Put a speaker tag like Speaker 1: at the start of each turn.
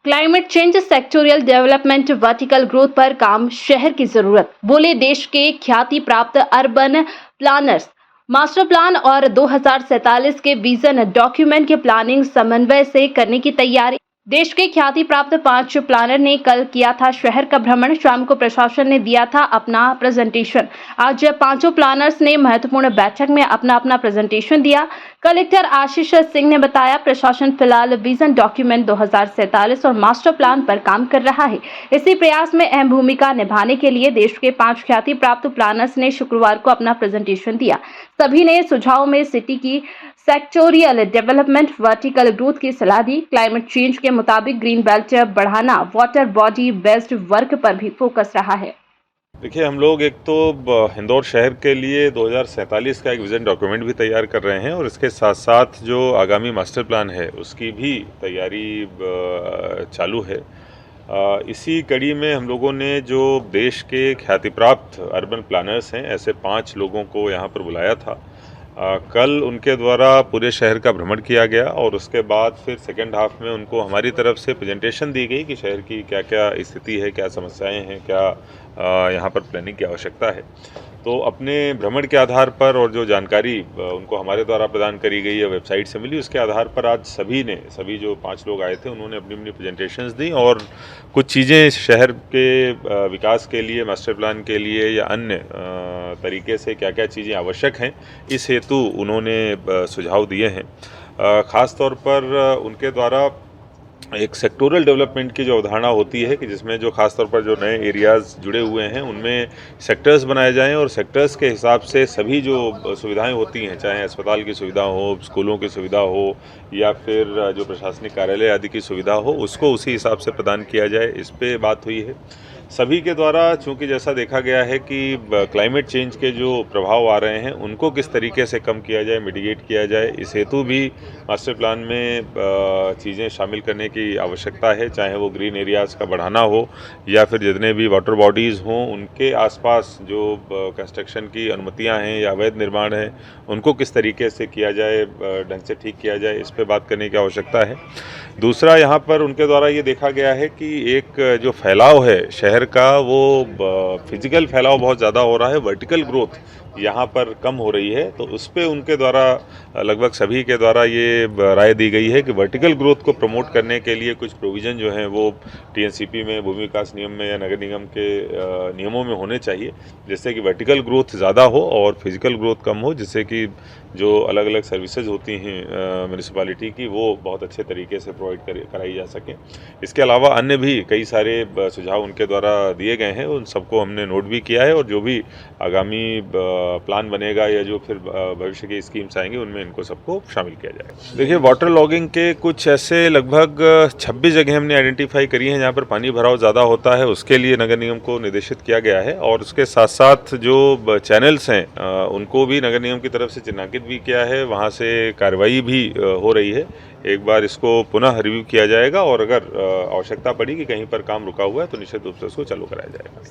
Speaker 1: Climate change, sectoral development, vertical growth पर काम शहर की जरूरत, बोले देश के ख्याति प्राप्त अर्बन प्लानर्स। मास्टर प्लान और 2047 के विजन डॉक्यूमेंट के प्लानिंग समन्वय से करने की तैयारी। देश के ख्याति प्राप्त 5 प्लानर ने कल किया था शहर का भ्रमण। शाम को प्रशासन ने दिया था अपना प्रेजेंटेशन। आज पांचों प्लानर्स ने महत्वपूर्ण बैठक में अपना अपना प्रेजेंटेशन दिया। कलेक्टर आशीष सिंह ने बताया, प्रशासन फिलहाल विजन डॉक्यूमेंट 2047 और मास्टर प्लान पर काम कर रहा है। इसी प्रयास में अहम भूमिका निभाने के लिए देश के 5 ख्याति प्राप्त प्लानर्स ने शुक्रवार को अपना प्रेजेंटेशन दिया। सभी ने सुझाव में सिटी की सेक्टोरियल डेवलपमेंट, वर्टिकल ग्रोथ की सलाह दी। क्लाइमेट चेंज के मुताबिक ग्रीन बेल्ट बढ़ाना, वाटर बॉडी बेस्ड वर्क पर भी फोकस रहा है।
Speaker 2: देखिए, हम लोग एक तो इंदौर शहर के लिए 2047 का एक विज़न डॉक्यूमेंट भी तैयार कर रहे हैं और इसके साथ साथ जो आगामी मास्टर प्लान है उसकी भी तैयारी चालू है। इसी कड़ी में हम लोगों ने जो देश के ख्याति प्राप्त अर्बन प्लानर्स हैं, ऐसे 5 लोगों को यहाँ पर बुलाया था। कल उनके द्वारा पूरे शहर का भ्रमण किया गया और उसके बाद फिर सेकेंड हाफ में उनको हमारी तरफ से प्रेजेंटेशन दी गई कि शहर की क्या क्या स्थिति है, क्या समस्याएं हैं, क्या यहाँ पर प्लानिंग की आवश्यकता है। तो अपने भ्रमण के आधार पर और जो जानकारी उनको हमारे द्वारा प्रदान करी गई है, वेबसाइट से मिली, उसके आधार पर आज सभी जो 5 लोग आए थे उन्होंने अपनी अपनी प्रेजेंटेशंस दी और कुछ चीज़ें शहर के विकास के लिए, मास्टर प्लान के लिए या अन्य तरीके से क्या क्या चीज़ें आवश्यक हैं, इस हेतु उन्होंने सुझाव दिए हैं। ख़ास तौर पर उनके द्वारा एक सेक्टोरल डेवलपमेंट की जो अवधारणा होती है कि जिसमें जो खास तौर पर जो नए एरियाज़ जुड़े हुए हैं उनमें सेक्टर्स बनाए जाएं और सेक्टर्स के हिसाब से सभी जो सुविधाएं होती हैं, चाहे अस्पताल की सुविधा हो, स्कूलों की सुविधा हो या फिर जो प्रशासनिक कार्यालय आदि की सुविधा हो, उसको उसी हिसाब से प्रदान किया जाए, इस पे बात हुई है। सभी के द्वारा चूँकि जैसा देखा गया है कि क्लाइमेट चेंज के जो प्रभाव आ रहे हैं उनको किस तरीके से कम किया जाए, मिटिगेट किया जाए, इस हेतु भी मास्टर प्लान में चीज़ें शामिल करने की आवश्यकता है, चाहे वो ग्रीन एरियाज़ का बढ़ाना हो या फिर जितने भी वाटर बॉडीज़ हों उनके आसपास जो कंस्ट्रक्शन की अनुमतियां हैं या अवैध निर्माण है उनको किस तरीके से किया जाए, ढंग से ठीक किया जाए, इस पर बात करने की आवश्यकता है। दूसरा, यहाँ पर उनके द्वारा ये देखा गया है कि एक जो फैलाव है शहर का, वो फिजिकल फैलाव बहुत ज़्यादा हो रहा है, वर्टिकल ग्रोथ यहाँ पर कम हो रही है। तो उस पर उनके द्वारा लगभग सभी के द्वारा ये राय दी गई है कि वर्टिकल ग्रोथ को प्रमोट करने के लिए कुछ प्रोविज़न जो हैं वो टीएनसीपी में, भूमि विकास नियम में या नगर निगम के नियमों में होने चाहिए, जिससे कि वर्टिकल ग्रोथ ज़्यादा हो और फिजिकल ग्रोथ कम हो, जिससे कि जो अलग अलग सर्विसेज होती हैं म्यूनिसिपैलिटी की वो बहुत अच्छे तरीके से प्रोवाइड कराई जा सकें। इसके अलावा अन्य भी कई सारे सुझाव उनके द्वारा दिए गए हैं, उन सबको हमने नोट भी किया है और जो भी आगामी प्लान बनेगा या जो फिर भविष्य की स्कीम्स आएंगे उनमें इनको सबको शामिल किया जाएगा। देखिए, वाटर लॉगिंग के कुछ ऐसे लगभग 26 जगह हमने आइडेंटिफाई करी हैं जहाँ पर पानी भराव ज़्यादा होता है, उसके लिए नगर निगम को निर्देशित किया गया है और उसके साथ साथ जो चैनल्स हैं उनको भी नगर निगम की तरफ से चिन्हांकित भी किया है, वहाँ से कार्रवाई भी हो रही है। एक बार इसको पुनः रिव्यू किया जाएगा और अगर आवश्यकता पड़ी कि कहीं पर काम रुका हुआ है तो निश्चित रूप से उसको चालू कराया जाएगा।